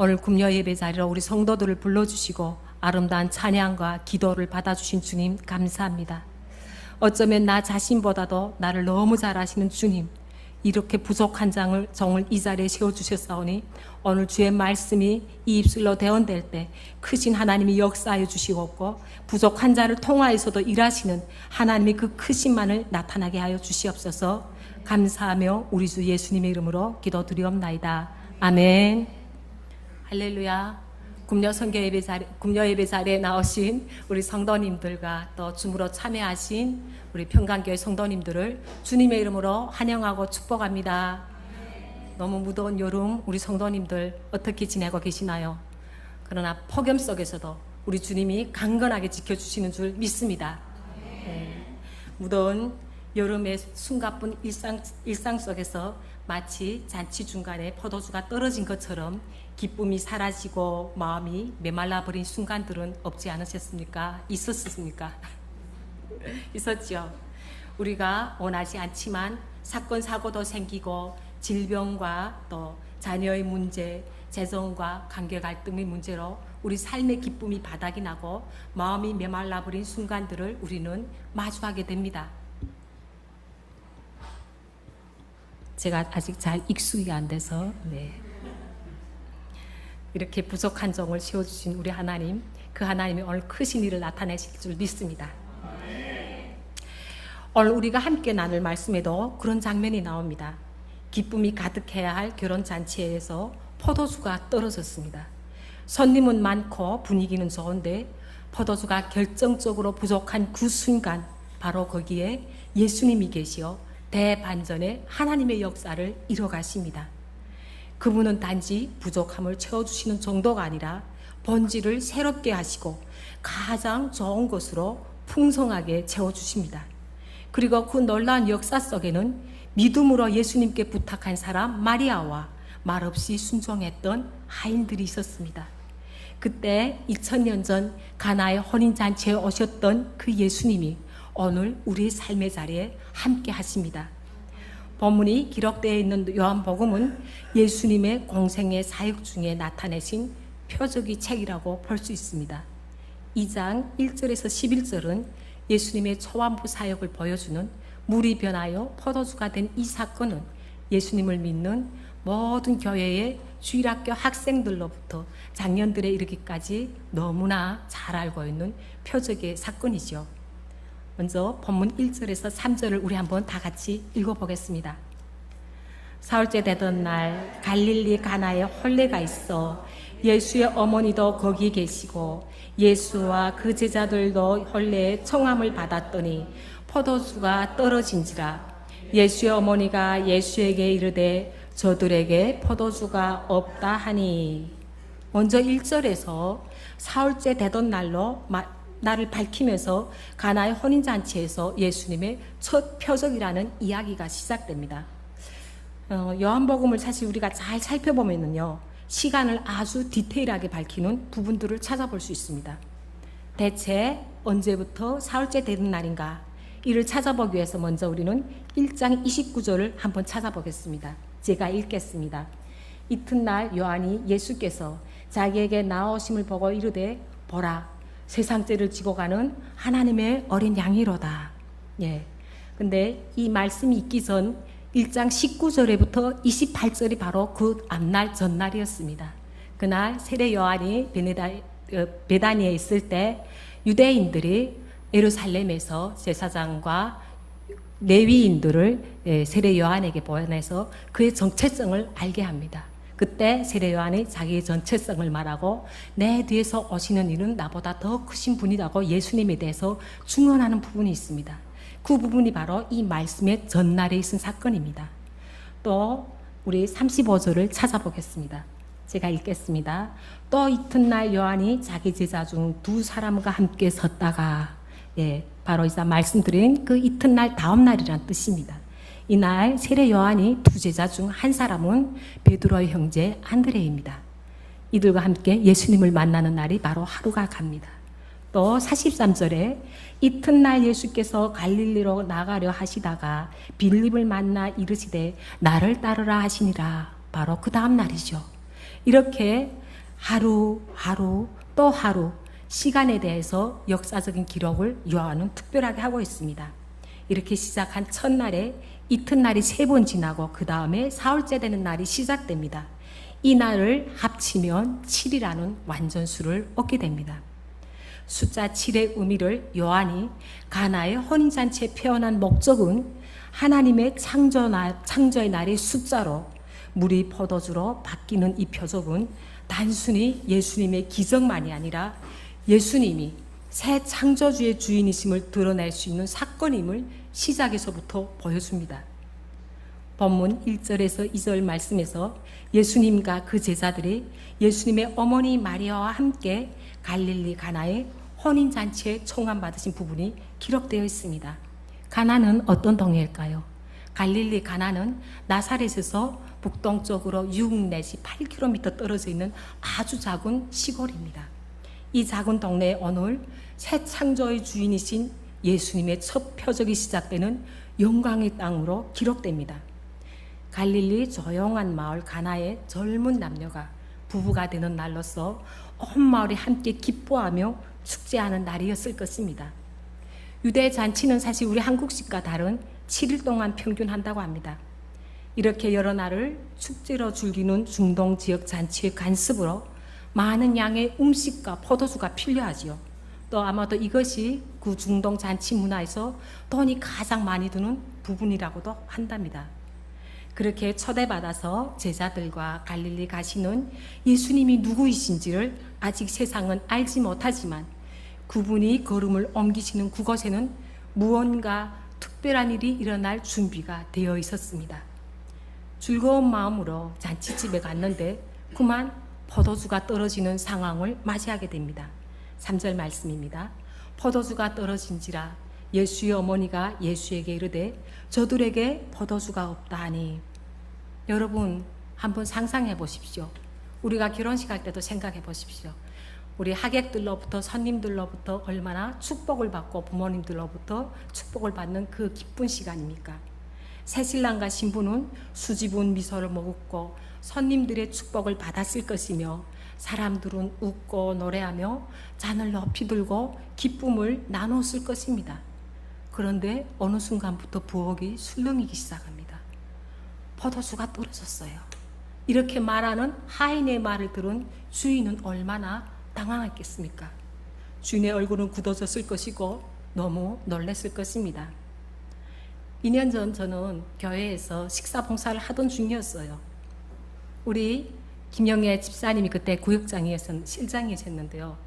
오늘 금요 예배 자리로 우리 성도들을 불러주시고 아름다운 찬양과 기도를 받아주신 주님 감사합니다. 어쩌면 나 자신보다도 나를 너무 잘 아시는 주님, 이렇게 부족한 정을 이 자리에 세워주셨사오니 오늘 주의 말씀이 이 입술로 대언될 때 크신 하나님이 역사하여 주시옵고 부족한 자를 통하여서도 일하시는 하나님의 그 크신만을 나타나게 하여 주시옵소서. 감사하며 우리 주 예수님의 이름으로 기도드리옵나이다. 아멘. 할렐루야. 금요 예배 자리에 나오신 우리 성도님들과 또 줌으로 참여하신 우리 평강교회 성도님들을 주님의 이름으로 환영하고 축복합니다. 너무 무더운 여름 우리 성도님들 어떻게 지내고 계시나요? 그러나 폭염 속에서도 우리 주님이 강건하게 지켜주시는 줄 믿습니다. 무더운 여름의 숨가쁜 일상 속에서 마치 잔치 중간에 포도주가 떨어진 것처럼 기쁨이 사라지고 마음이 메말라버린 순간들은 없지 않으셨습니까? 있었습니까? 있었죠. 우리가 원하지 않지만 사건 사고도 생기고 질병과 또 자녀의 문제, 재정과 관계 갈등의 문제로 우리 삶의 기쁨이 바닥이 나고 마음이 메말라버린 순간들을 우리는 마주하게 됩니다. 제가 아직 잘 익숙이 안 돼서 이렇게 부족한 정을 세워주신 우리 하나님, 그 하나님이 오늘 크신 일을 나타내실 줄 믿습니다. 오늘 우리가 함께 나눌 말씀에도 그런 장면이 나옵니다. 기쁨이 가득해야 할 결혼잔치에서 포도주가 떨어졌습니다. 손님은 많고 분위기는 좋은데 포도주가 결정적으로 부족한 그 순간 바로 거기에 예수님이 계시어 대반전의 하나님의 역사를 이뤄가십니다. 그분은 단지 부족함을 채워주시는 정도가 아니라 본질을 새롭게 하시고 가장 좋은 것으로 풍성하게 채워주십니다. 그리고 그 놀라운 역사 속에는 믿음으로 예수님께 부탁한 사람 마리아와 말없이 순종했던 하인들이 있었습니다. 그때 2000년 전 가나의 혼인잔치에 오셨던 그 예수님이 오늘 우리의 삶의 자리에 함께 하십니다. 본문이 기록되어 있는 요한복음은 예수님의 공생의 사역 중에 나타내신 표적의 책이라고 볼 수 있습니다. 2장 1절에서 11절은 예수님의 초반부 사역을 보여주는 물이 변하여 포도주가 된 이 사건은 예수님을 믿는 모든 교회의 주일학교 학생들로부터 장년들에 이르기까지 너무나 잘 알고 있는 표적의 사건이죠. 먼저 본문 1절에서 3절을 우리 한번 다 같이 읽어보겠습니다. 사흘째 되던 날 갈릴리 가나에 혼례가 있어 예수의 어머니도 거기 계시고 예수와 그 제자들도 혼례에 청함을 받았더니 포도주가 떨어진지라. 예수의 어머니가 예수에게 이르되 저들에게 포도주가 없다 하니. 먼저 1절에서 사흘째 되던 날을 밝히면서 가나의 혼인잔치에서 예수님의 첫 표적이라는 이야기가 시작됩니다. 요한복음을 사실 우리가 잘 살펴보면요, 시간을 아주 디테일하게 밝히는 부분들을 찾아볼 수 있습니다. 대체 언제부터 사흘째 되는 날인가? 이를 찾아보기 위해서 먼저 우리는 1장 29절을 한번 찾아보겠습니다. 제가 읽겠습니다. 이튿날 요한이 예수께서 자기에게 나오심을 보고 이르되 보라, 세상 죄를 지고 가는 하나님의 어린 양이로다. 근데 이 말씀이 있기 전 1장 19절에부터 28절이 바로 그 앞날 전날이었습니다. 그날 세례 요한이 베다니에 있을 때 유대인들이 예루살렘에서 제사장과 레위인들을 세례 요한에게 보내서 그의 정체성을 알게 합니다. 그때 세례 요한이 자기의 정체성을 말하고 내 뒤에서 오시는 이는 나보다 더 크신 분이라고 예수님에 대해서 증언하는 부분이 있습니다. 그 부분이 바로 이 말씀의 전날에 있은 사건입니다. 또 우리 35절을 찾아보겠습니다. 제가 읽겠습니다. 또 이튿날 요한이 자기 제자 중 두 사람과 함께 섰다가, 바로 이제 말씀드린 그 이튿날 다음 날이란 뜻입니다. 이날 세례 요한이 두 제자 중 한 사람은 베드로의 형제 안드레입니다. 이들과 함께 예수님을 만나는 날이 바로 하루가 갑니다. 또 43절에 이튿날 예수께서 갈릴리로 나가려 하시다가 빌립을 만나 이르시되 나를 따르라 하시니라. 바로 그 다음 날이죠. 이렇게 하루하루 또 하루 시간에 대해서 역사적인 기록을 요한은 특별하게 하고 있습니다. 이렇게 시작한 첫날에 이튿날이 3번 지나고 그 다음에 사흘째 되는 날이 시작됩니다. 이 날을 합치면 7이라는 완전수를 얻게 됩니다. 숫자 7의 의미를 요한이 가나의 혼인잔치에 표현한 목적은 하나님의 창조의 날의 숫자로 물이 포도주로 바뀌는 이 표적은 단순히 예수님의 기적만이 아니라 예수님이 새 창조주의 주인이심을 드러낼 수 있는 사건임을 시작에서부터 보여줍니다. 본문 1절에서 2절 말씀에서 예수님과 그 제자들이 예수님의 어머니 마리아와 함께 갈릴리 가나의 혼인잔치에 청함받으신 부분이 기록되어 있습니다. 가나는 어떤 동네일까요? 갈릴리 가나는 나사렛에서 북동쪽으로 6 내지 8km 떨어져 있는 아주 작은 시골입니다. 이 작은 동네에 오늘 새 창조의 주인이신 예수님의 첫 표적이 시작되는 영광의 땅으로 기록됩니다. 갈릴리 조용한 마을 가나의 젊은 남녀가 부부가 되는 날로서 온 마을이 함께 기뻐하며 축제하는 날이었을 것입니다. 유대 잔치는 사실 우리 한국식과 다른 7일 동안 평균 한다고 합니다. 이렇게 여러 날을 축제로 즐기는 중동 지역 잔치의 관습으로 많은 양의 음식과 포도주가 필요하지요. 또 아마도 이것이 그 중동 잔치 문화에서 돈이 가장 많이 드는 부분이라고도 한답니다. 그렇게 초대받아서 제자들과 갈릴리 가시는 예수님이 누구이신지를 아직 세상은 알지 못하지만 그분이 걸음을 옮기시는 그곳에는 무언가 특별한 일이 일어날 준비가 되어 있었습니다. 즐거운 마음으로 잔치집에 갔는데 그만 포도주가 떨어지는 상황을 맞이하게 됩니다. 3절 말씀입니다. 포도주가 떨어진지라 예수의 어머니가 예수에게 이르되 저들에게 포도주가 없다 하니. 여러분 한번 상상해 보십시오. 우리가 결혼식 할 때도 생각해 보십시오. 우리 하객들로부터 손님들로부터 얼마나 축복을 받고 부모님들로부터 축복을 받는 그 기쁜 시간입니까? 새신랑과 신부는 수줍은 미소를 머금고 손님들의 축복을 받았을 것이며 사람들은 웃고 노래하며 잔을 높이 들고 기쁨을 나눴을 것입니다. 그런데 어느 순간부터 부엌이 술렁이기 시작합니다. 포도주가 떨어졌어요. 이렇게 말하는 하인의 말을 들은 주인은 얼마나 당황했겠습니까? 주인의 얼굴은 굳어졌을 것이고 너무 놀랐을 것입니다. 2년 전 저는 교회에서 식사 봉사를 하던 중이었어요. 우리 김영애 집사님이 그때 구역장이었던 실장이셨는데요.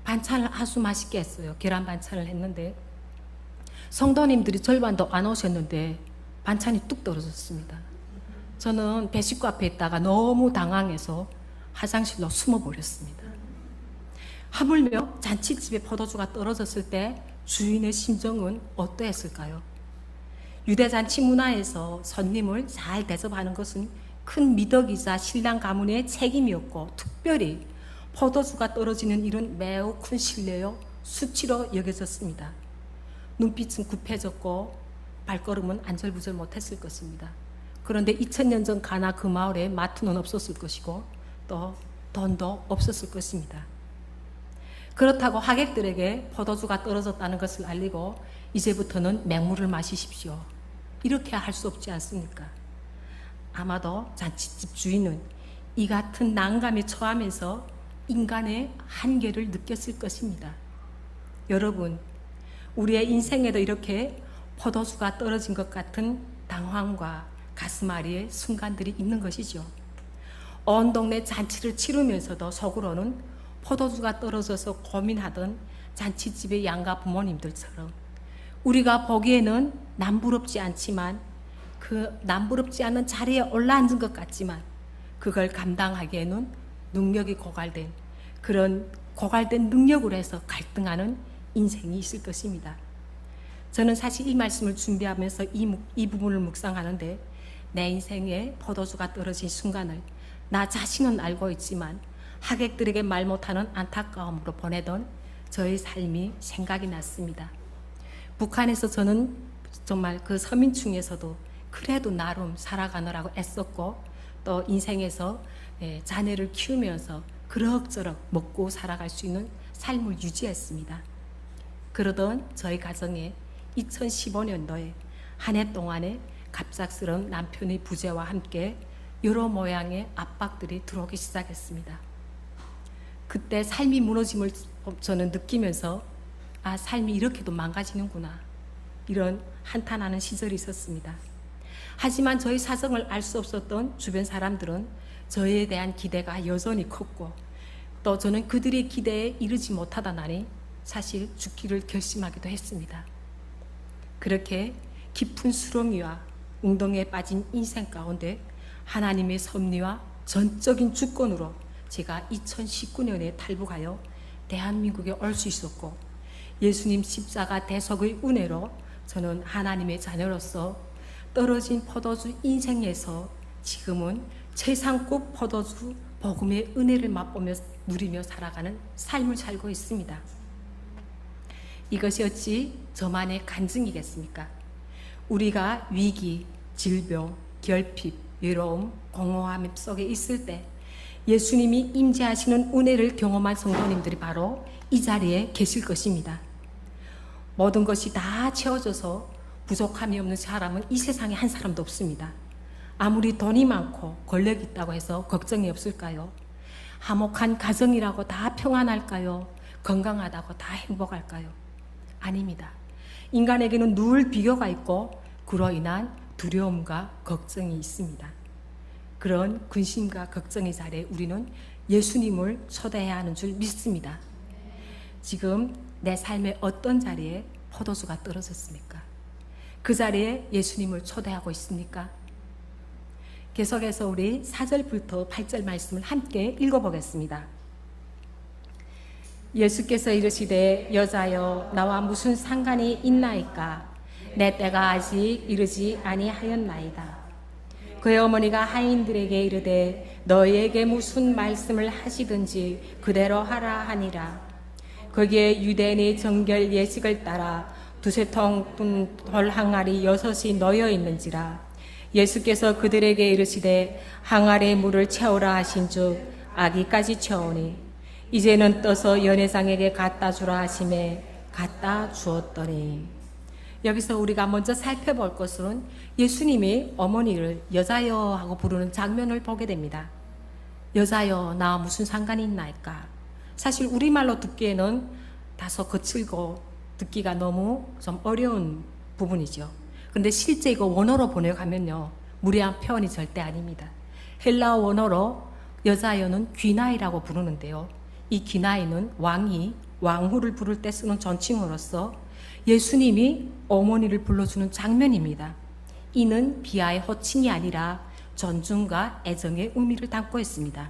반찬을 아주 맛있게 했어요. 계란 반찬을 했는데 성도님들이 절반도 안 오셨는데 반찬이 뚝 떨어졌습니다. 저는 배식구 앞에 있다가 너무 당황해서 화장실로 숨어버렸습니다. 하물며 잔치집에 포도주가 떨어졌을 때 주인의 심정은 어떠했을까요? 유대잔치 문화에서 손님을 잘 대접하는 것은 큰 미덕이자 신랑 가문의 책임이었고 특별히 포도주가 떨어지는 일은 매우 큰 신뢰요 수치로 여겨졌습니다. 눈빛은 굽해졌고 발걸음은 안절부절 못했을 것입니다. 그런데 2000년 전 가나 그 마을에 마트는 없었을 것이고 또 돈도 없었을 것입니다. 그렇다고 하객들에게 포도주가 떨어졌다는 것을 알리고 이제부터는 맹물을 마시십시오. 이렇게 할 수 없지 않습니까? 아마도 잔치집 주인은 이 같은 난감에 처하면서 인간의 한계를 느꼈을 것입니다. 여러분, 우리의 인생에도 이렇게 포도주가 떨어진 것 같은 당황과 가슴앓이의 순간들이 있는 것이죠. 온 동네 잔치를 치르면서도 속으로는 포도주가 떨어져서 고민하던 잔치집의 양가 부모님들처럼 우리가 보기에는 남부럽지 않지만 그 남부럽지 않은 자리에 올라앉은 것 같지만 그걸 감당하기에는 능력이 고갈된 그런 고갈된 능력으로 해서 갈등하는 인생이 있을 것입니다. 저는 사실 이 말씀을 준비하면서 이 부분을 묵상하는데 내 인생에 포도주가 떨어진 순간을 나 자신은 알고 있지만 하객들에게 말 못하는 안타까움으로 보내던 저의 삶이 생각이 났습니다. 북한에서 저는 정말 그 서민층에서도 그래도 나름 살아가느라고 애썼고 또 인생에서 자녀를 키우면서 그럭저럭 먹고 살아갈 수 있는 삶을 유지했습니다. 그러던 저희 가정에 2015년도에 한 해 동안에 갑작스러운 남편의 부재와 함께 여러 모양의 압박들이 들어오기 시작했습니다. 그때 삶이 무너짐을 저는 느끼면서 삶이 이렇게도 망가지는구나, 이런 한탄하는 시절이 있었습니다. 하지만 저희 사정을 알 수 없었던 주변 사람들은 저에 대한 기대가 여전히 컸고, 또 저는 그들의 기대에 이르지 못하다 나니 사실 죽기를 결심하기도 했습니다. 그렇게 깊은 수렁이와 웅덩이에 빠진 인생 가운데 하나님의 섭리와 전적인 주권으로 제가 2019년에 탈북하여 대한민국에 올 수 있었고, 예수님 십자가 대속의 은혜로 저는 하나님의 자녀로서 떨어진 포도주 인생에서 지금은 최상급 포도주 복음의 은혜를 맛보며 누리며 살아가는 삶을 살고 있습니다. 이것이 어찌 저만의 간증이겠습니까? 우리가 위기, 질병, 결핍, 외로움, 공허함 속에 있을 때 예수님이 임재하시는 은혜를 경험한 성도님들이 바로 이 자리에 계실 것입니다. 모든 것이 다 채워져서 부족함이 없는 사람은 이 세상에 한 사람도 없습니다. 아무리 돈이 많고 권력이 있다고 해서 걱정이 없을까요? 화목한 가정이라고 다 평안할까요? 건강하다고 다 행복할까요? 아닙니다. 인간에게는 늘 비교가 있고 그로 인한 두려움과 걱정이 있습니다. 그런 근심과 걱정의 자리에 우리는 예수님을 초대해야 하는 줄 믿습니다. 지금 내 삶의 어떤 자리에 포도주가 떨어졌습니까? 그 자리에 예수님을 초대하고 있습니까? 계속해서 우리 4절부터 8절 말씀을 함께 읽어보겠습니다. 예수께서 이르시되 여자여 나와 무슨 상관이 있나이까? 내 때가 아직 이르지 아니하였나이다. 그의 어머니가 하인들에게 이르되 너희에게 무슨 말씀을 하시든지 그대로 하라 하니라. 거기에 유대인의 정결 예식을 따라 두세 통 돌 항아리 6이 놓여 있는지라. 예수께서 그들에게 이르시되 항아리에 물을 채우라 하신즉 아기까지 채우니 이제는 떠서 연회장에게 갖다 주라 하심에 갖다 주었더니. 여기서 우리가 먼저 살펴볼 것은 예수님이 어머니를 여자여 하고 부르는 장면을 보게 됩니다. 여자여 나와 무슨 상관이 있나이까? 사실 우리말로 듣기에는 다소 거칠고 듣기가 너무 좀 어려운 부분이죠. 근데 실제 이거 원어로 번역하면요, 무례한 표현이 절대 아닙니다. 헬라어 원어로 여자여는 귀나이라고 부르는데요, 이 귀나이는 왕이 왕후를 부를 때 쓰는 존칭으로서 예수님이 어머니를 불러주는 장면입니다. 이는 비하의 호칭이 아니라 존중과 애정의 의미를 담고 있습니다.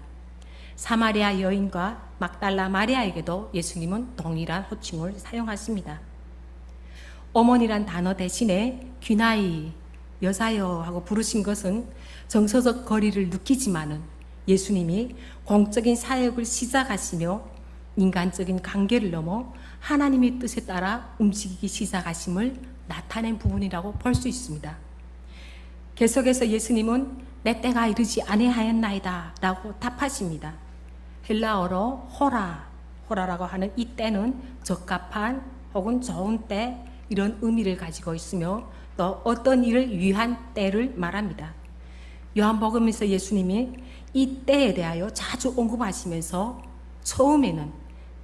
사마리아 여인과 막달라 마리아에게도 예수님은 동일한 호칭을 사용하십니다. 어머니란 단어 대신에 귀나이, 여자여 하고 부르신 것은 정서적 거리를 느끼지만은 예수님이 공적인 사역을 시작하시며 인간적인 관계를 넘어 하나님의 뜻에 따라 움직이기 시작하심을 나타낸 부분이라고 볼 수 있습니다. 계속해서 예수님은 내 때가 이르지 아니하였나이다 라고 답하십니다. 헬라어로 호라라고 하는 이 때는 적합한 혹은 좋은 때, 이런 의미를 가지고 있으며 또 어떤 일을 위한 때를 말합니다. 요한복음에서 예수님이 이 때에 대하여 자주 언급하시면서 처음에는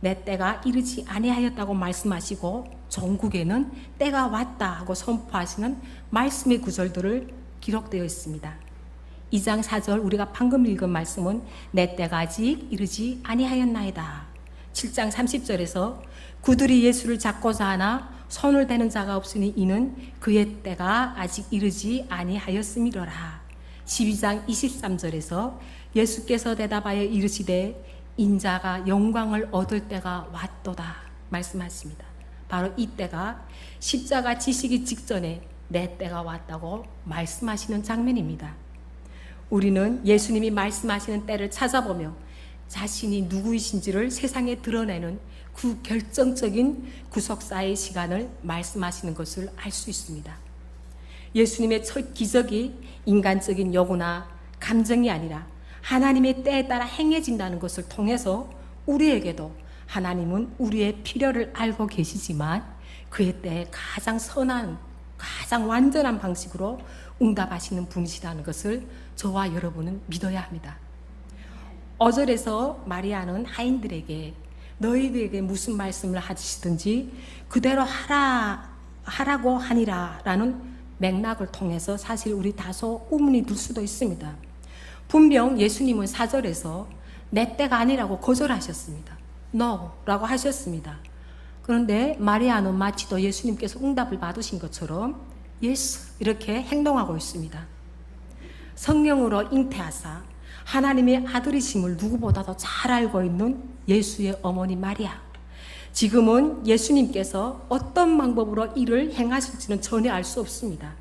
내 때가 이르지 아니하였다고 말씀하시고 종국에는 때가 왔다 하고 선포하시는 말씀의 구절들을 기록되어 있습니다. 2장 4절 우리가 방금 읽은 말씀은 내 때가 아직 이르지 아니하였나이다. 7장 30절에서 그들이 예수를 잡고자 하나 손을 대는 자가 없으니 이는 그의 때가 아직 이르지 아니하였음이로라. 12장 23절에서 예수께서 대답하여 이르시되 인자가 영광을 얻을 때가 왔도다 말씀하십니다. 바로 이 때가 십자가 지시기 직전에 내 때가 왔다고 말씀하시는 장면입니다. 우리는 예수님이 말씀하시는 때를 찾아보며 자신이 누구이신지를 세상에 드러내는 그 결정적인 구속사의 시간을 말씀하시는 것을 알 수 있습니다. 예수님의 첫 기적이 인간적인 요구나 감정이 아니라 하나님의 때에 따라 행해진다는 것을 통해서 우리에게도 하나님은 우리의 필요를 알고 계시지만 그의 때에 가장 선한, 가장 완전한 방식으로 응답하시는 분이시라는 것을 저와 여러분은 믿어야 합니다. 5절에서 마리아는 하인들에게 너희들에게 무슨 말씀을 하시든지 그대로 하라고 하니라 라는 맥락을 통해서 사실 우리 다소 의문이 들 수도 있습니다. 분명 예수님은 4절에서 내 때가 아니라고 거절하셨습니다. No 라고 하셨습니다. 그런데 마리아는 마치 또 예수님께서 응답을 받으신 것처럼 Yes 이렇게 행동하고 있습니다. 성령으로 잉태하사 하나님의 아들이심을 누구보다도 잘 알고 있는 예수의 어머니 마리아. 지금은 예수님께서 어떤 방법으로 일을 행하실지는 전혀 알 수 없습니다.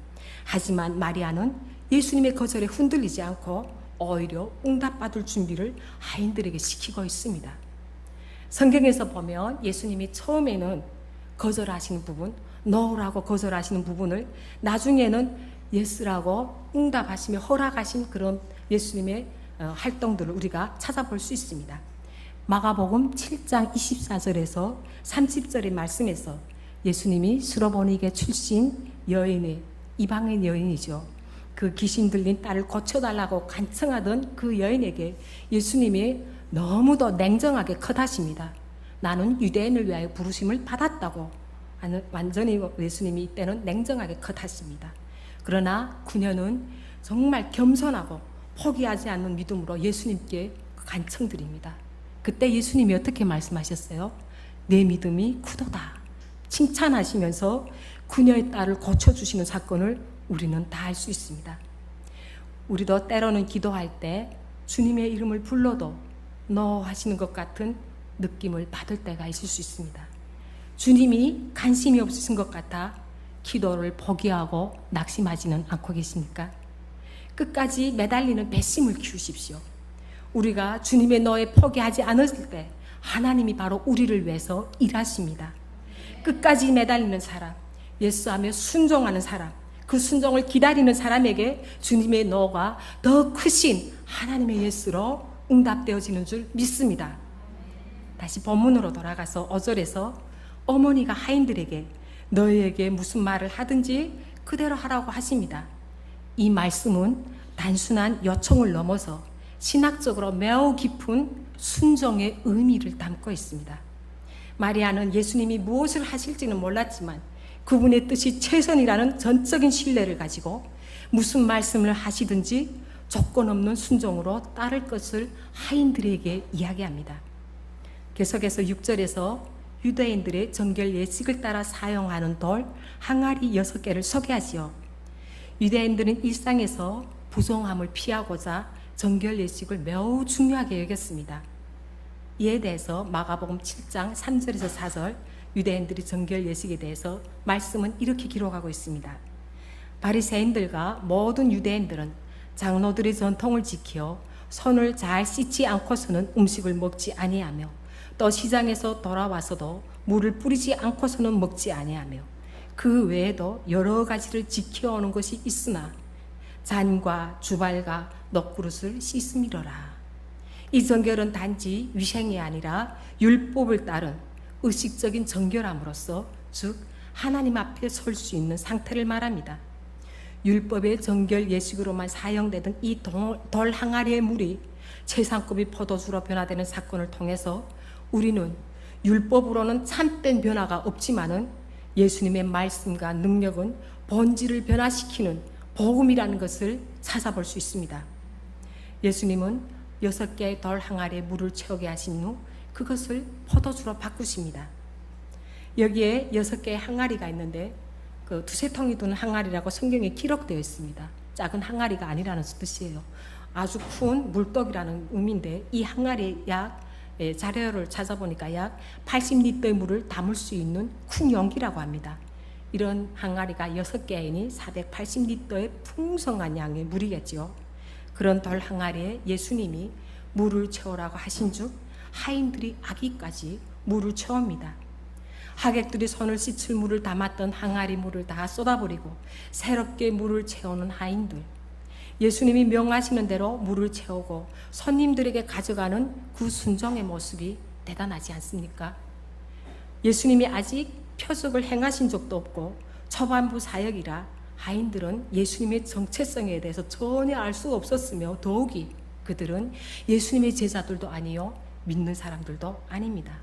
하지만 마리아는 예수님의 거절에 흔들리지 않고 오히려 응답받을 준비를 하인들에게 시키고 있습니다. 성경에서 보면 예수님이 처음에는 거절하시는 부분, no라고 거절하시는 부분을 나중에는 yes라고 응답하시며 허락하신 그런 예수님의 활동들을 우리가 찾아볼 수 있습니다. 마가복음 7장 24절에서 30절의 말씀에서 예수님이 수로보니게 출신 여인의 이방인 여인이죠. 그 귀신 들린 딸을 고쳐달라고 간청하던 그 여인에게 예수님이 너무도 냉정하게 컷하십니다. 나는 유대인을 위하여 부르심을 받았다고 완전히 예수님이 이때는 냉정하게 컷하십니다. 그러나 그녀는 정말 겸손하고 포기하지 않는 믿음으로 예수님께 간청드립니다. 그때 예수님이 어떻게 말씀하셨어요? 내 믿음이 크도다. 칭찬하시면서 그녀의 딸을 고쳐주시는 사건을 우리는 다 알 수 있습니다. 우리도 때로는 기도할 때 주님의 이름을 불러도 너 하시는 것 같은 느낌을 받을 때가 있을 수 있습니다. 주님이 관심이 없으신 것 같아 기도를 포기하고 낙심하지는 않고 계십니까? 끝까지 매달리는 배심을 키우십시오. 우리가 주님의 너에 포기하지 않았을 때 하나님이 바로 우리를 위해서 일하십니다. 끝까지 매달리는 사람, 예수하며 순종하는 사람, 그 순종을 기다리는 사람에게 주님의 너가 더 크신 하나님의 예수로 응답되어지는 줄 믿습니다. 다시 본문으로 돌아가서 5절에서 어머니가 하인들에게 너희에게 무슨 말을 하든지 그대로 하라고 하십니다. 이 말씀은 단순한 요청을 넘어서 신학적으로 매우 깊은 순종의 의미를 담고 있습니다. 마리아는 예수님이 무엇을 하실지는 몰랐지만 그분의 뜻이 최선이라는 전적인 신뢰를 가지고 무슨 말씀을 하시든지 조건 없는 순종으로 따를 것을 하인들에게 이야기합니다. 계속해서 6절에서 유대인들의 정결 예식을 따라 사용하는 돌 항아리 6개를 소개하지요. 유대인들은 일상에서 부정함을 피하고자 정결 예식을 매우 중요하게 여겼습니다. 이에 대해서 마가복음 7장 3절에서 4절 유대인들이 정결 예식에 대해서 말씀은 이렇게 기록하고 있습니다. 바리새인들과 모든 유대인들은 장로들의 전통을 지켜 손을 잘 씻지 않고서는 음식을 먹지 아니하며 또 시장에서 돌아와서도 물을 뿌리지 않고서는 먹지 아니하며 그 외에도 여러 가지를 지켜오는 것이 있으나 잔과 주발과 놋그릇을 씻음이로라. 이 정결은 단지 위생이 아니라 율법을 따른 의식적인 정결함으로써 즉 하나님 앞에 설 수 있는 상태를 말합니다. 율법의 정결 예식으로만 사용되던 이 돌 항아리의 물이 최상급의 포도주로 변화되는 사건을 통해서 우리는 율법으로는 참된 변화가 없지만은 예수님의 말씀과 능력은 본질을 변화시키는 복음이라는 것을 찾아볼 수 있습니다. 예수님은 6개의 돌 항아리에 물을 채우게 하신 후 그것을 포도주로 바꾸십니다. 여기에 6개의 항아리가 있는데 그 두세 통이 드는 항아리라고 성경에 기록되어 있습니다. 작은 항아리가 아니라는 뜻이에요. 아주 큰 물떡이라는 의미인데 이 항아리 자료를 찾아보니까 약 80리터의 물을 담을 수 있는 큰 용기라고 합니다. 이런 항아리가 6개이니 480리터의 풍성한 양의 물이겠죠. 그런 돌 항아리에 예수님이 물을 채우라고 하신 즉 하인들이 아기까지 물을 채웁니다. 하객들이 손을 씻을 물을 담았던 항아리 물을 다 쏟아버리고 새롭게 물을 채우는 하인들. 예수님이 명하시는 대로 물을 채우고 손님들에게 가져가는 그 순종의 모습이 대단하지 않습니까? 예수님이 아직 표적을 행하신 적도 없고 초반부 사역이라 하인들은 예수님의 정체성에 대해서 전혀 알 수 없었으며 더욱이 그들은 예수님의 제자들도 아니요 믿는 사람들도 아닙니다.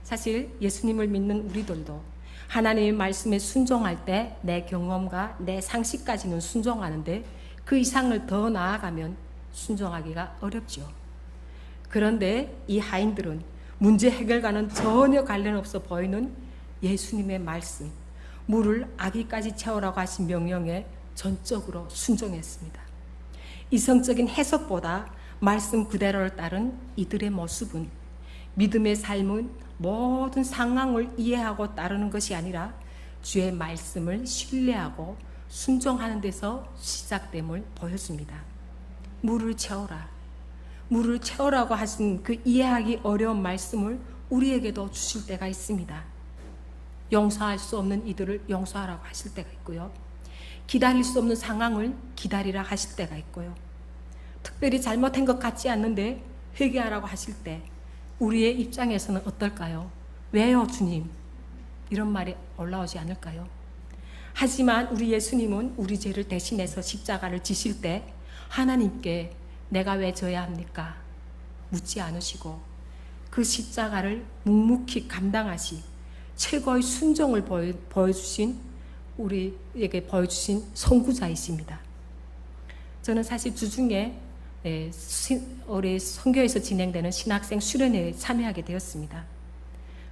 사실 예수님을 믿는 우리들도 하나님의 말씀에 순종할 때 내 경험과 내 상식까지는 순종하는데 그 이상을 더 나아가면 순종하기가 어렵죠. 그런데 이 하인들은 문제 해결과는 전혀 관련 없어 보이는 예수님의 말씀, 물을 아기까지 채우라고 하신 명령에 전적으로 순종했습니다. 이성적인 해석보다 말씀 그대로를 따른 이들의 모습은 믿음의 삶은 모든 상황을 이해하고 따르는 것이 아니라 주의 말씀을 신뢰하고 순종하는 데서 시작됨을 보여줍니다. 물을 채워라. 물을 채우라고 하신 그 이해하기 어려운 말씀을 우리에게도 주실 때가 있습니다. 용서할 수 없는 이들을 용서하라고 하실 때가 있고요. 기다릴 수 없는 상황을 기다리라 하실 때가 있고요. 특별히 잘못한 것 같지 않는데 회개하라고 하실 때 우리의 입장에서는 어떨까요? 왜요, 주님? 이런 말이 올라오지 않을까요? 하지만 우리 예수님은 우리 죄를 대신해서 십자가를 지실 때 하나님께 내가 왜 져야 합니까? 묻지 않으시고 그 십자가를 묵묵히 감당하시 최고의 순종을 보여주신 우리에게 보여주신 선구자이십니다. 저는 사실 주중에 우리 선교에서 진행되는 신학생 수련회에 참여하게 되었습니다.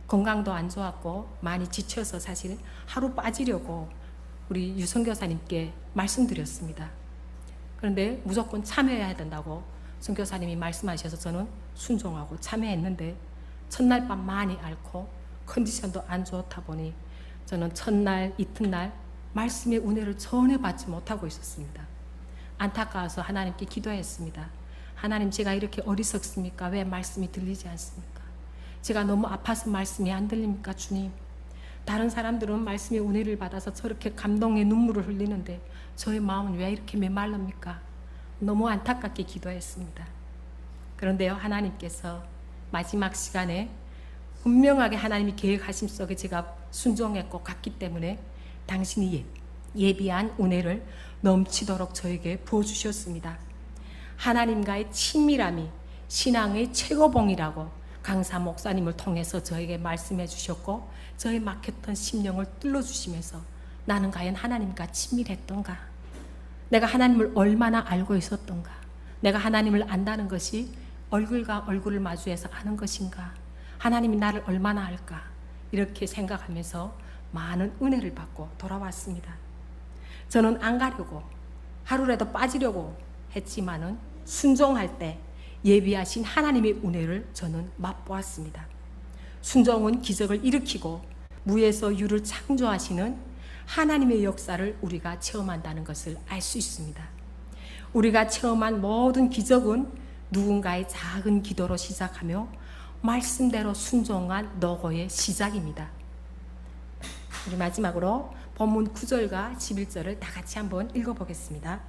건강도 안 좋았고 많이 지쳐서 사실 하루 빠지려고 우리 유선교사님께 말씀드렸습니다. 그런데 무조건 참여해야 된다고 선교사님이 말씀하셔서 저는 순종하고 참여했는데 첫날 밤 많이 앓고 컨디션도 안 좋다 보니 저는 첫날 이튿날 말씀의 은혜를 전혀 받지 못하고 있었습니다. 안타까워서 하나님께 기도했습니다. 하나님, 제가 이렇게 어리석습니까? 왜 말씀이 들리지 않습니까? 제가 너무 아파서 말씀이 안 들립니까, 주님? 다른 사람들은 말씀의 은혜를 받아서 저렇게 감동의 눈물을 흘리는데 저의 마음은 왜 이렇게 메말릅니까? 너무 안타깝게 기도했습니다. 그런데요, 하나님께서 마지막 시간에 분명하게 하나님이 계획하심 속에 제가 순종했고 갔기 때문에 당신이 예비한 은혜를 넘치도록 저에게 부어주셨습니다. 하나님과의 친밀함이 신앙의 최고봉이라고 강사 목사님을 통해서 저에게 말씀해 주셨고 저의 막혔던 심령을 뚫어주시면서 나는 과연 하나님과 친밀했던가? 내가 하나님을 얼마나 알고 있었던가? 내가 하나님을 안다는 것이 얼굴과 얼굴을 마주해서 아는 것인가? 하나님이 나를 얼마나 알까? 이렇게 생각하면서 많은 은혜를 받고 돌아왔습니다. 저는 안 가려고 하루라도 빠지려고 했지만은 순종할 때 예비하신 하나님의 은혜를 저는 맛보았습니다. 순종은 기적을 일으키고 무에서 유를 창조하시는 하나님의 역사를 우리가 체험한다는 것을 알 수 있습니다. 우리가 체험한 모든 기적은 누군가의 작은 기도로 시작하며 말씀대로 순종한 노고의 시작입니다. 우리 마지막으로 본문 9절과 11절을 다 같이 한번 읽어보겠습니다.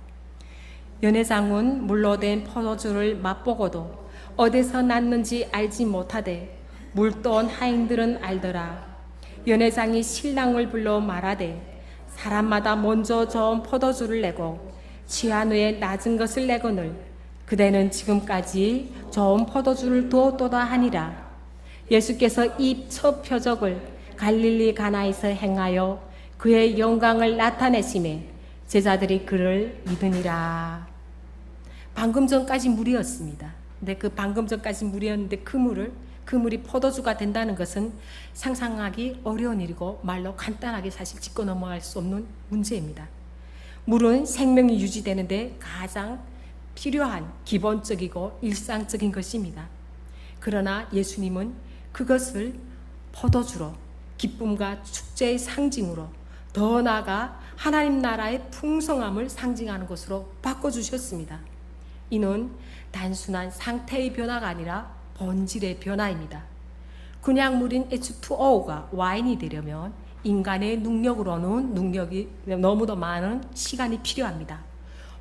연회장은 물로 된 포도주를 맛보고도 어디서 났는지 알지 못하되 물떠온 하인들은 알더라. 연회장이 신랑을 불러 말하되 사람마다 먼저 좋은 포도주를 내고 취한 후에 낮은 것을 내거늘 그대는 지금까지 좋은 포도주를 두었도다 하니라. 예수께서 이 첫 표적을 갈릴리 가나에서 행하여 그의 영광을 나타내심에 제자들이 그를 믿으니라. 방금 전까지 물이었습니다. 근데 그 방금 전까지 물이었는데 그 물이 포도주가 된다는 것은 상상하기 어려운 일이고 말로 간단하게 사실 짚고 넘어갈 수 없는 문제입니다. 물은 생명이 유지되는데 가장 필요한 기본적이고 일상적인 것입니다. 그러나 예수님은 그것을 포도주로 기쁨과 축제의 상징으로 더 나아가 하나님 나라의 풍성함을 상징하는 것으로 바꿔주셨습니다. 이는 단순한 상태의 변화가 아니라 본질의 변화입니다. 그냥 물인 H2O가 와인이 되려면 인간의 능력으로는 능력이 너무도 많은 시간이 필요합니다.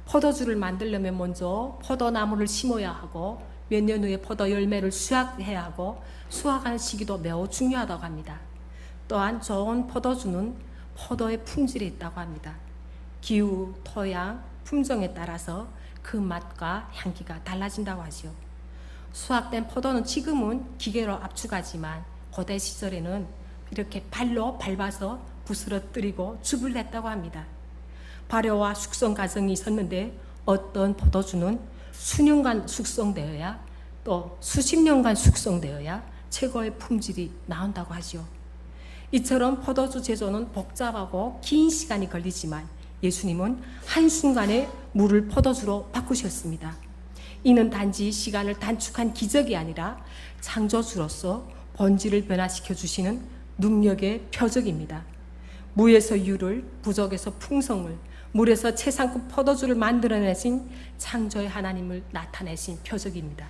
포도주를 만들려면 먼저 포도나무를 심어야 하고 몇 년 후에 포도 열매를 수확해야 하고 수확하는 시기도 매우 중요하다고 합니다. 또한 좋은 포도주는 포도의 품질에 있다고 합니다. 기후, 토양, 품종에 따라서 그 맛과 향기가 달라진다고 하죠. 수확된 포도는 지금은 기계로 압축하지만 고대 시절에는 이렇게 발로 밟아서 부스러뜨리고 즙을 냈다고 합니다. 발효와 숙성 과정이 있었는데 어떤 포도주는 수년간 숙성되어야 또 수십 년간 숙성되어야 최고의 품질이 나온다고 하죠. 이처럼 포도주 제조는 복잡하고 긴 시간이 걸리지만 예수님은 한순간에 물을 포도주로 바꾸셨습니다. 이는 단지 시간을 단축한 기적이 아니라 창조주로서 본질을 변화시켜 주시는 능력의 표적입니다. 무에서 유를, 부족에서 풍성을, 물에서 최상급 포도주를 만들어내신 창조의 하나님을 나타내신 표적입니다.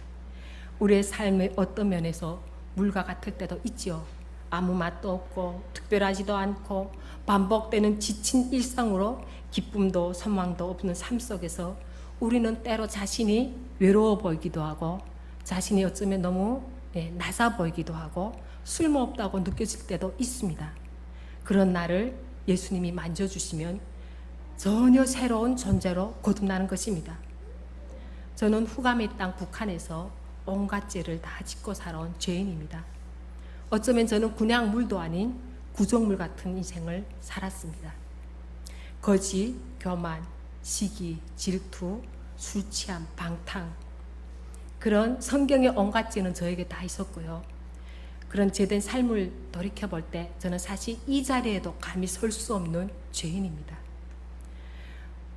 우리의 삶의 어떤 면에서 물과 같을 때도 있지요. 아무 맛도 없고 특별하지도 않고 반복되는 지친 일상으로 기쁨도 소망도 없는 삶 속에서 우리는 때로 자신이 외로워 보이기도 하고 자신이 어쩌면 너무 낮아 보이기도 하고 쓸모없다고 느껴질 때도 있습니다. 그런 나를 예수님이 만져주시면 전혀 새로운 존재로 거듭나는 것입니다. 저는 후감의 땅 북한에서 온갖 죄를 다 짓고 살아온 죄인입니다. 어쩌면 저는 그냥 물도 아닌 구정물 같은 인생을 살았습니다. 거짓, 교만, 시기, 질투, 술 취함, 방탕, 그런 성경의 온갖 죄는 저에게 다 있었고요. 그런 죄된 삶을 돌이켜볼 때 저는 사실 이 자리에도 감히 설 수 없는 죄인입니다.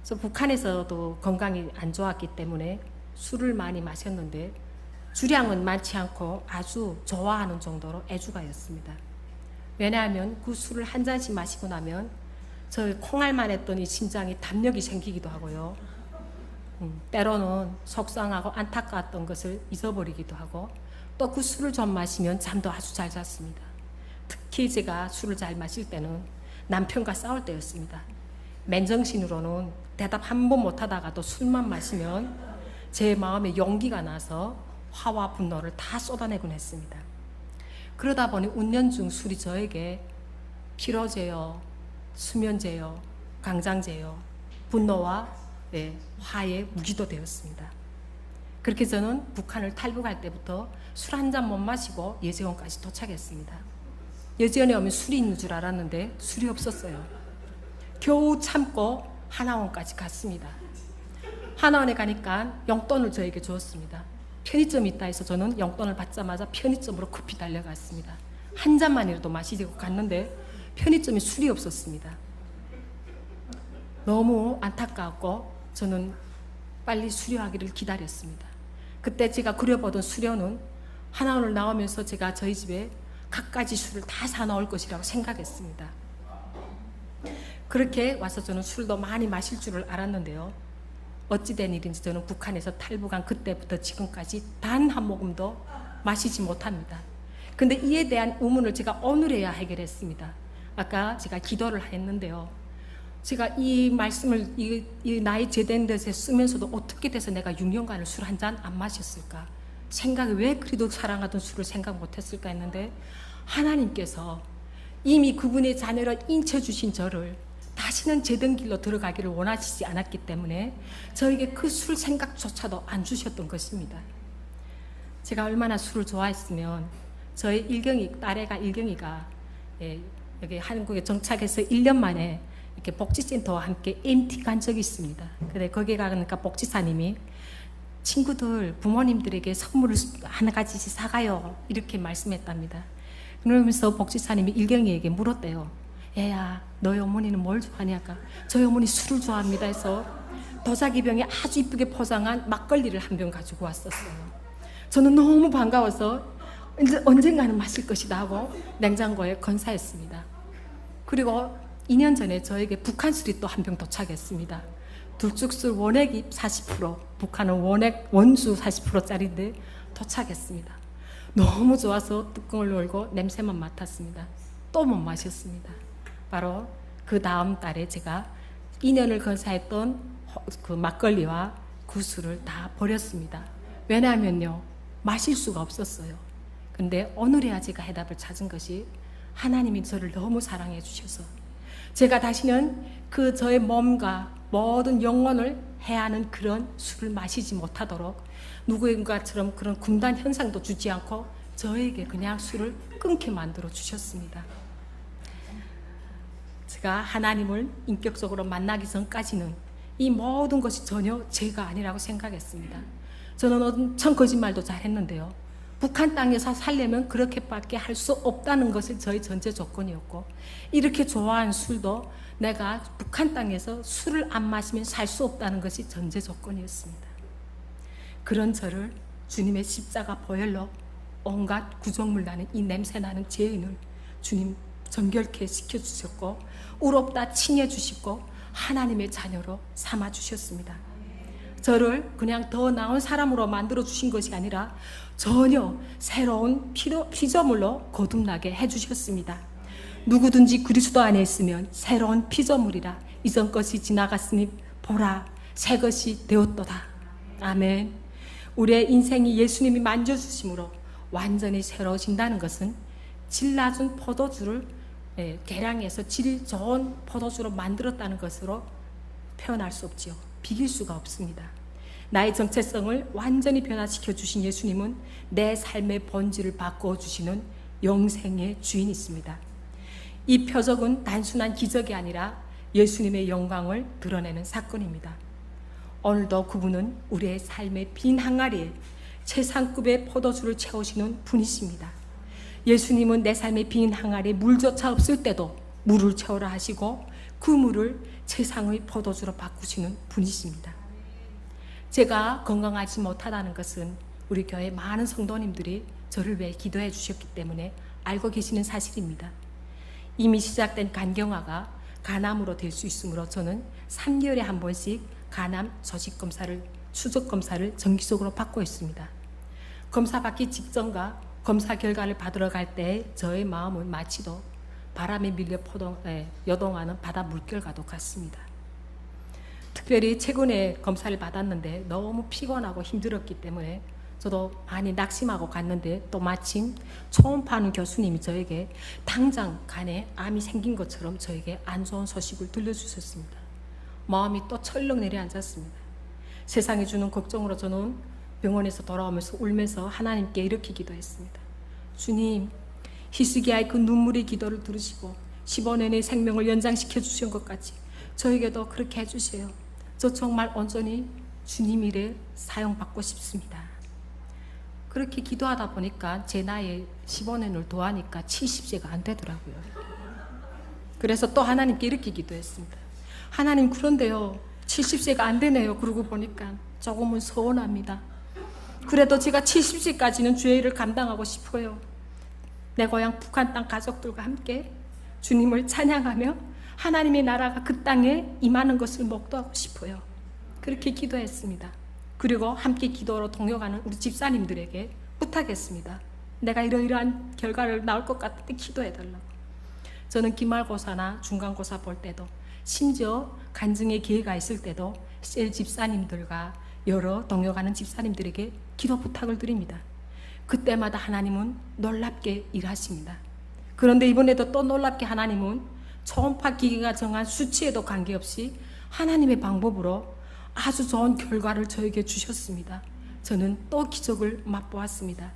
저 북한에서도 건강이 안 좋았기 때문에 술을 많이 마셨는데 주량은 많지 않고 아주 좋아하는 정도로 애주가였습니다. 왜냐하면 그 술을 한 잔씩 마시고 나면 저 콩알만 했던 이 심장이 담력이 생기기도 하고요. 때로는 속상하고 안타까웠던 것을 잊어버리기도 하고 또 그 술을 좀 마시면 잠도 아주 잘 잤습니다. 특히 제가 술을 잘 마실 때는 남편과 싸울 때였습니다. 맨정신으로는 대답 한 번 못하다가도 술만 마시면 제 마음에 용기가 나서 화와 분노를 다 쏟아내곤 했습니다. 그러다 보니 운년중 술이 저에게 피로제요, 수면제요, 강장제요, 분노와 화의 무기도 되었습니다. 그렇게 저는 북한을 탈북할 때부터 술 한 잔 못 마시고 예지원까지 도착했습니다. 예지원에 오면 술이 있는 줄 알았는데 술이 없었어요. 겨우 참고 하나원까지 갔습니다. 하나원에 가니까 용돈을 저에게 주었습니다. 편의점이 있다 해서 저는 용돈을 받자마자 편의점으로 급히 달려갔습니다. 한 잔만이라도 마시려고 갔는데 편의점에 술이 없었습니다. 너무 안타까웠고 저는 빨리 수료하기를 기다렸습니다. 그때 제가 그려보던 수료는 하나원을 나오면서 제가 저희 집에 갖가지 술을 다 사놓을 것이라고 생각했습니다. 그렇게 와서 저는 술도 많이 마실 줄을 알았는데요. 어찌된 일인지 저는 북한에서 탈북한 그때부터 지금까지 단 한 모금도 마시지 못합니다. 근데 이에 대한 의문을 제가 오늘에야 해결했습니다. 아까 제가 기도를 했는데요. 제가 이 말씀을 이 나이 제된 데서 쓰면서도 어떻게 돼서 내가 6년간을 술 한 잔 안 마셨을까? 생각이 왜 그리도 사랑하던 술을 생각 못했을까 했는데 하나님께서 이미 그분의 자녀로 인쳐주신 저를 다시는 제된 길로 들어가기를 원하시지 않았기 때문에 저에게 그 술 생각조차도 안 주셨던 것입니다. 제가 얼마나 술을 좋아했으면 저희 딸애가 일경이가 여기 한국에 정착해서 1년 만에 이렇게 복지센터와 함께 MT 간 적이 있습니다. 근데 거기 가니까 복지사님이 친구들 부모님들에게 선물을 한 가지씩 사가요 이렇게 말씀했답니다. 그러면서 복지사님이 일경이에게 물었대요. 얘야 너희 어머니는 뭘 좋아하냐까 저희 어머니 술을 좋아합니다 해서 도자기병에 아주 이쁘게 포장한 막걸리를 한 병 가지고 왔었어요. 저는 너무 반가워서 이제 언젠가는 마실 것이다 하고 냉장고에 건사했습니다. 그리고 2년 전에 저에게 북한 술이 또 한 병 도착했습니다. 둘쭉술 원액이 40%, 북한은 원주 40%짜리인데 도착했습니다. 너무 좋아서 뚜껑을 열고 냄새만 맡았습니다. 또 못 마셨습니다. 바로 그 다음 달에 제가 2년을 건사했던 그 막걸리와 구슬을 다 버렸습니다. 왜냐하면요, 마실 수가 없었어요. 근데 오늘에야 제가 해답을 찾은 것이 하나님이 저를 너무 사랑해 주셔서 제가 다시는 그 저의 몸과 모든 영혼을 해하는 그런 술을 마시지 못하도록 누구인가처럼 그런 금단 현상도 주지 않고 저에게 그냥 술을 끊게 만들어 주셨습니다. 제가 하나님을 인격적으로 만나기 전까지는 이 모든 것이 전혀 죄가 아니라고 생각했습니다. 저는 엄청 거짓말도 잘했는데요. 북한 땅에서 살려면 그렇게밖에 할 수 없다는 것이 저의 전제 조건이었고, 이렇게 좋아하는 술도 내가 북한 땅에서 술을 안 마시면 살 수 없다는 것이 전제 조건이었습니다. 그런 저를 주님의 십자가 보혈로 온갖 구속물 나는 이 냄새 나는 죄인을 주님 정결케 시켜주셨고, 의롭다 칭해주시고 하나님의 자녀로 삼아주셨습니다. 저를 그냥 더 나은 사람으로 만들어 주신 것이 아니라 전혀 새로운 피조물로 거듭나게 해주셨습니다. 누구든지 그리스도 안에 있으면 새로운 피조물이라, 이전 것이 지나갔으니 보라 새 것이 되었도다. 아멘. 우리의 인생이 예수님이 만져주심으로 완전히 새로워진다는 것은 질 낮은 포도주를 계량해서 질 좋은 포도주로 만들었다는 것으로 표현할 수 없지요. 비길 수가 없습니다. 나의 정체성을 완전히 변화시켜 주신 예수님은 내 삶의 본질을 바꿔 주시는 영생의 주인이십니다. 이 표적은 단순한 기적이 아니라 예수님의 영광을 드러내는 사건입니다. 오늘도 그분은 우리의 삶의 빈 항아리에 최상급의 포도주를 채우시는 분이십니다. 예수님은 내 삶의 빈 항아리에 물조차 없을 때도 물을 채우라 하시고 그 물을 최상의 포도주로 바꾸시는 분이십니다. 제가 건강하지 못하다는 것은 우리 교회 많은 성도님들이 저를 위해 기도해 주셨기 때문에 알고 계시는 사실입니다. 이미 시작된 간경화가 간암으로 될 수 있으므로 저는 3개월에 한 번씩 간암 조직검사를, 추적검사를 정기적으로 받고 있습니다. 검사 받기 직전과 검사 결과를 받으러 갈 때 저의 마음은 마치도 바람에 밀려 여동하는 바다 물결과도 같습니다. 특별히 최근에 검사를 받았는데 너무 피곤하고 힘들었기 때문에 저도 많이 낙심하고 갔는데, 또 마침 초음파하는 교수님이 저에게 당장 간에 암이 생긴 것처럼 저에게 안 좋은 소식을 들려주셨습니다. 마음이 또 철렁 내려앉았습니다. 세상이 주는 걱정으로 저는 병원에서 돌아오면서 울면서 하나님께 이렇게 기도했습니다. 주님, 히스기야의 그 눈물의 기도를 들으시고 15년의 생명을 연장시켜 주신 것 같이 저에게도 그렇게 해주세요. 저 정말 온전히 주님 일에 사용받고 싶습니다. 그렇게 기도하다 보니까 제 나이에 15년을 더하니까 70세가 안 되더라고요. 그래서 또 하나님께 이렇게 기도했습니다. 하나님, 그런데요 70세가 안 되네요. 그러고 보니까 조금은 서운합니다. 그래도 제가 70세까지는 주의 일을 감당하고 싶어요. 내 고향 북한 땅 가족들과 함께 주님을 찬양하며 하나님의 나라가 그 땅에 임하는 것을 목도하고 싶어요. 그렇게 기도했습니다. 그리고 함께 기도로 동역하는 우리 집사님들에게 부탁했습니다. 내가 이러이러한 결과를 나올 것 같은데 기도해달라고. 저는 기말고사나 중간고사 볼 때도, 심지어 간증의 기회가 있을 때도 셀 집사님들과 여러 동역하는 집사님들에게 기도 부탁을 드립니다. 그때마다 하나님은 놀랍게 일하십니다. 그런데 이번에도 또 놀랍게 하나님은 초음파 기계가 정한 수치에도 관계없이 하나님의 방법으로 아주 좋은 결과를 저에게 주셨습니다. 저는 또 기적을 맛보았습니다.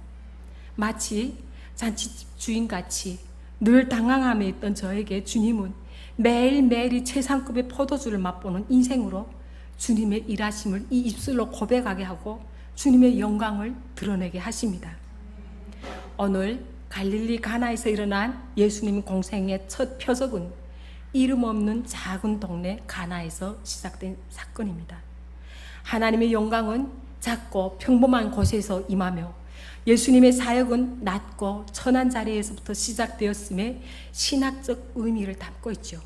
마치 잔치집 주인같이 늘 당황함에 있던 저에게 주님은 매일매일이 최상급의 포도주를 맛보는 인생으로 주님의 일하심을 이 입술로 고백하게 하고 주님의 영광을 드러내게 하십니다. 오늘 갈릴리 가나에서 일어난 예수님 공생의 첫 표적은 이름 없는 작은 동네 가나에서 시작된 사건입니다. 하나님의 영광은 작고 평범한 곳에서 임하며 예수님의 사역은 낮고 천한 자리에서부터 시작되었음에 신학적 의미를 담고 있죠.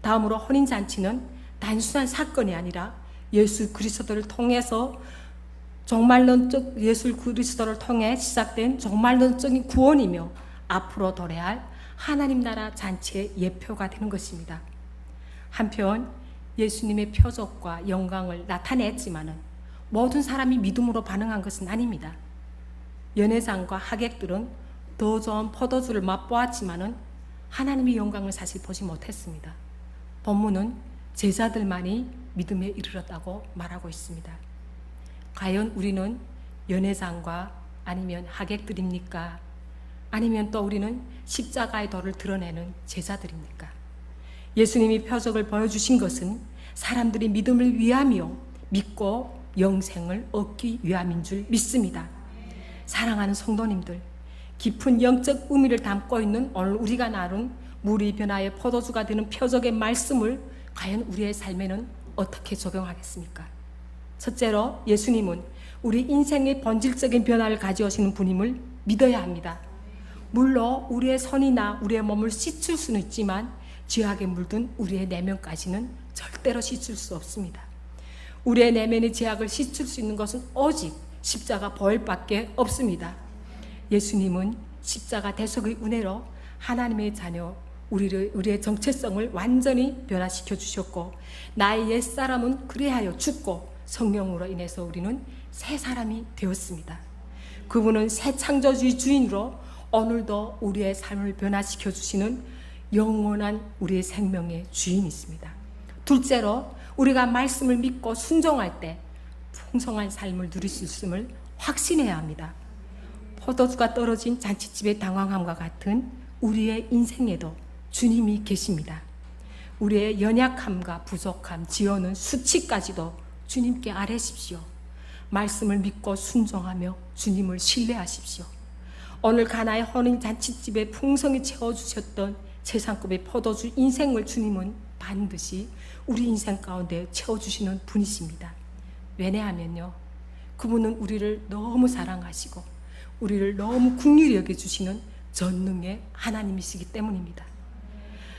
다음으로 혼인잔치는 단순한 사건이 아니라 예수 그리스도를 통해서 종말론적 예수 그리스도를 통해 시작된 종말론적인 구원이며 앞으로 도래할 하나님 나라 잔치의 예표가 되는 것입니다. 한편 예수님의 표적과 영광을 나타냈지만은 모든 사람이 믿음으로 반응한 것은 아닙니다. 연회장과 하객들은 더 좋은 포도주를 맛보았지만은 하나님의 영광을 사실 보지 못했습니다. 본문은 제자들만이 믿음에 이르렀다고 말하고 있습니다. 과연 우리는 연회장과 아니면 하객들입니까? 아니면 또 우리는 십자가의 도를 드러내는 제자들입니까? 예수님이 표적을 보여주신 것은 사람들이 믿음을 위함이요, 믿고 영생을 얻기 위함인 줄 믿습니다. 사랑하는 성도님들, 깊은 영적 의미를 담고 있는 오늘 우리가 나눈 물이 변화의 포도주가 되는 표적의 말씀을 과연 우리의 삶에는 어떻게 적용하겠습니까? 첫째로, 예수님은 우리 인생의 본질적인 변화를 가져오시는 분임을 믿어야 합니다. 물로 우리의 손이나 우리의 몸을 씻을 수는 있지만 죄악에 물든 우리의 내면까지는 절대로 씻을 수 없습니다. 우리의 내면의 죄악을 씻을 수 있는 것은 오직 십자가 보혈밖에 없습니다. 예수님은 십자가 대속의 은혜로 하나님의 자녀, 우리의 정체성을 완전히 변화시켜 주셨고, 나의 옛사람은 그리하여 죽고 성령으로 인해서 우리는 새 사람이 되었습니다. 그분은 새 창조주의 주인으로 오늘도 우리의 삶을 변화시켜 주시는 영원한 우리의 생명의 주인이십니다. 둘째로, 우리가 말씀을 믿고 순종할 때 풍성한 삶을 누릴 수 있음을 확신해야 합니다. 포도주가 떨어진 잔치집의 당황함과 같은 우리의 인생에도 주님이 계십니다. 우리의 연약함과 부족함, 지어는 수치까지도 주님께 아뢰십시오. 말씀을 믿고 순종하며 주님을 신뢰하십시오. 오늘 가나의 혼인 잔치집에 풍성히 채워주셨던 최상급의 포도주 인생을 주님은 반드시 우리 인생 가운데 채워주시는 분이십니다. 왜냐하면요, 그분은 우리를 너무 사랑하시고 우리를 너무 긍휼히 여겨주시는 전능의 하나님이시기 때문입니다.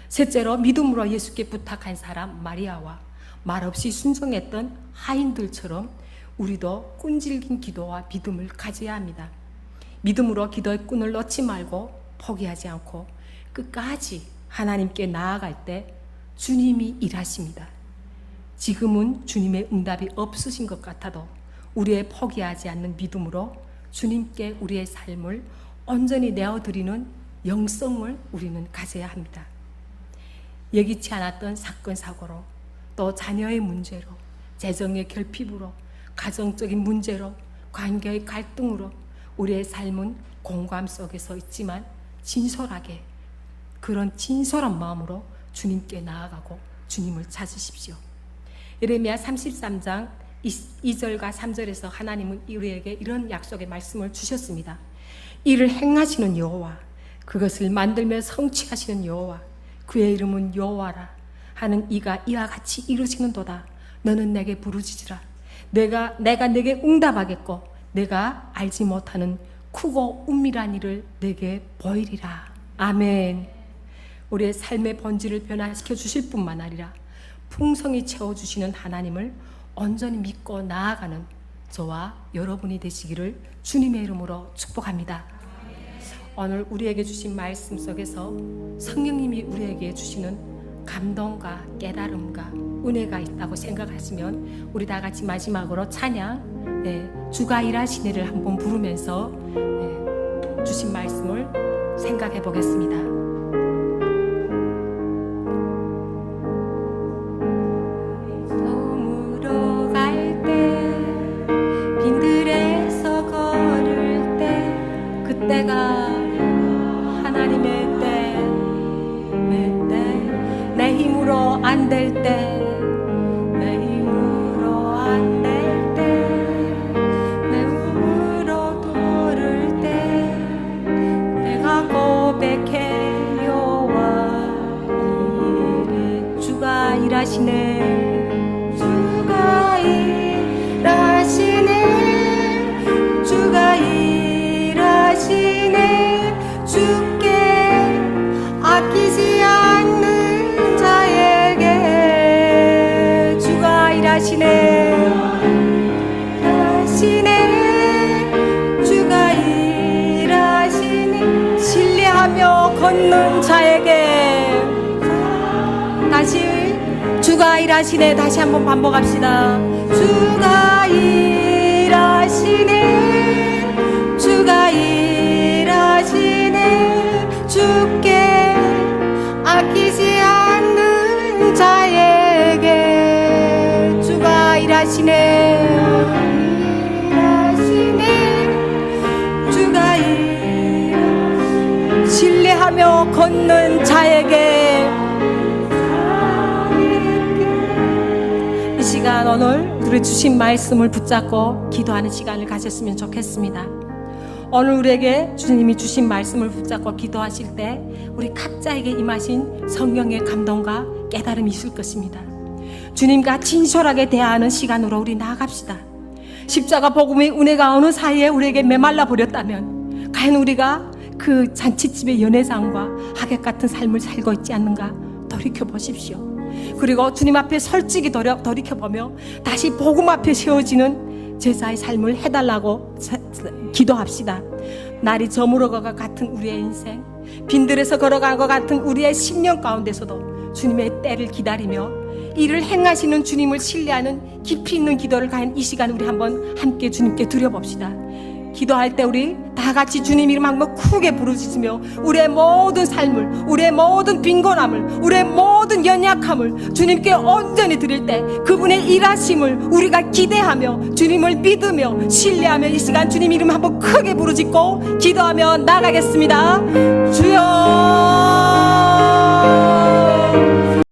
셋째로, 믿음으로 예수께 부탁한 사람 마리아와 말없이 순종했던 하인들처럼 우리도 끈질긴 기도와 믿음을 가져야 합니다. 믿음으로 기도의 끈을 놓지 말고 포기하지 않고 끝까지 하나님께 나아갈 때 주님이 일하십니다. 지금은 주님의 응답이 없으신 것 같아도 우리의 포기하지 않는 믿음으로 주님께 우리의 삶을 온전히 내어드리는 영성을 우리는 가져야 합니다. 예기치 않았던 사건 사고로, 또 자녀의 문제로, 재정의 결핍으로, 가정적인 문제로, 관계의 갈등으로 우리의 삶은 공고함 속에서 있지만 진솔하게, 그런 진솔한 마음으로 주님께 나아가고 주님을 찾으십시오. 예레미야 33장 2절과 3절에서 하나님은 우리에게 이런 약속의 말씀을 주셨습니다. 이를 행하시는 여호와, 그것을 만들며 성취하시는 여호와, 그의 이름은 여호와라 하는 이가 이와 같이 이루시는도다. 너는 내게 부르짖으라. 내가 내게 응답하겠고 내가 알지 못하는 크고 은밀한 일을 내게 보이리라. 아멘. 우리의 삶의 본질을 변화시켜 주실 뿐만 아니라 풍성히 채워주시는 하나님을 온전히 믿고 나아가는 저와 여러분이 되시기를 주님의 이름으로 축복합니다. 오늘 우리에게 주신 말씀 속에서 성령님이 우리에게 주시는 감동과 깨달음과 은혜가 있다고 생각하시면 우리 다 같이 마지막으로 찬양, 주가 일하시네를 한번 부르면서 주신 말씀을 생각해 보겠습니다. 때가 하나님의 때, 내 힘으로 안 될 때, 내 힘으로 안 될 때, 내 힘으로 도를 때, 내가 고백해 여호와 이래. 주가 일하시네, 주가 일하시네, 주가 일하시네. 주께 아끼지 않는 자에게 주가 일하시네, 일하시네. 주가 일하시네. 신뢰하며 걷는 자에게, 다시 주가 일하시네. 다시 한번 반복합시다. 주가 일하시네. 주가 일하시네. 주께 아끼지 않는 자에게 주가 일하시네. 주가 일하시네. 신뢰하며 걷는 자에게 이 시간 오늘 우리 주신 말씀을 붙잡고 기도하는 시간을 가졌으면 좋겠습니다. 오늘 우리에게 주님이 주신 말씀을 붙잡고 기도하실 때 우리 각자에게 임하신 성령의 감동과 깨달음이 있을 것입니다. 주님과 진솔하게 대하는 시간으로 우리 나아갑시다. 십자가 복음의 은혜가 어느 사이에 우리에게 메말라 버렸다면 과연 우리가 그 잔치집의 연회장과 하객 같은 삶을 살고 있지 않는가 돌이켜 보십시오. 그리고 주님 앞에 솔직히 돌이켜보며 다시 복음 앞에 세워지는 제자의 삶을 해달라고 기도합시다. 날이 저물어가 같은 우리의 인생, 빈들에서 걸어간 것 같은 우리의 10년 가운데서도 주님의 때를 기다리며 이를 행하시는 주님을 신뢰하는 깊이 있는 기도를 과연 이 시간 우리 한번 함께 주님께 드려봅시다. 기도할 때 우리 다 같이 주님 이름 한번 크게 부르짖으며 우리의 모든 삶을, 우리의 모든 빈곤함을, 우리의 모든 연약함을 주님께 온전히 드릴 때 그분의 일하심을 우리가 기대하며 주님을 믿으며 신뢰하며 이 시간 주님 이름 한번 크게 부르짖고 기도하며 나가겠습니다. 주여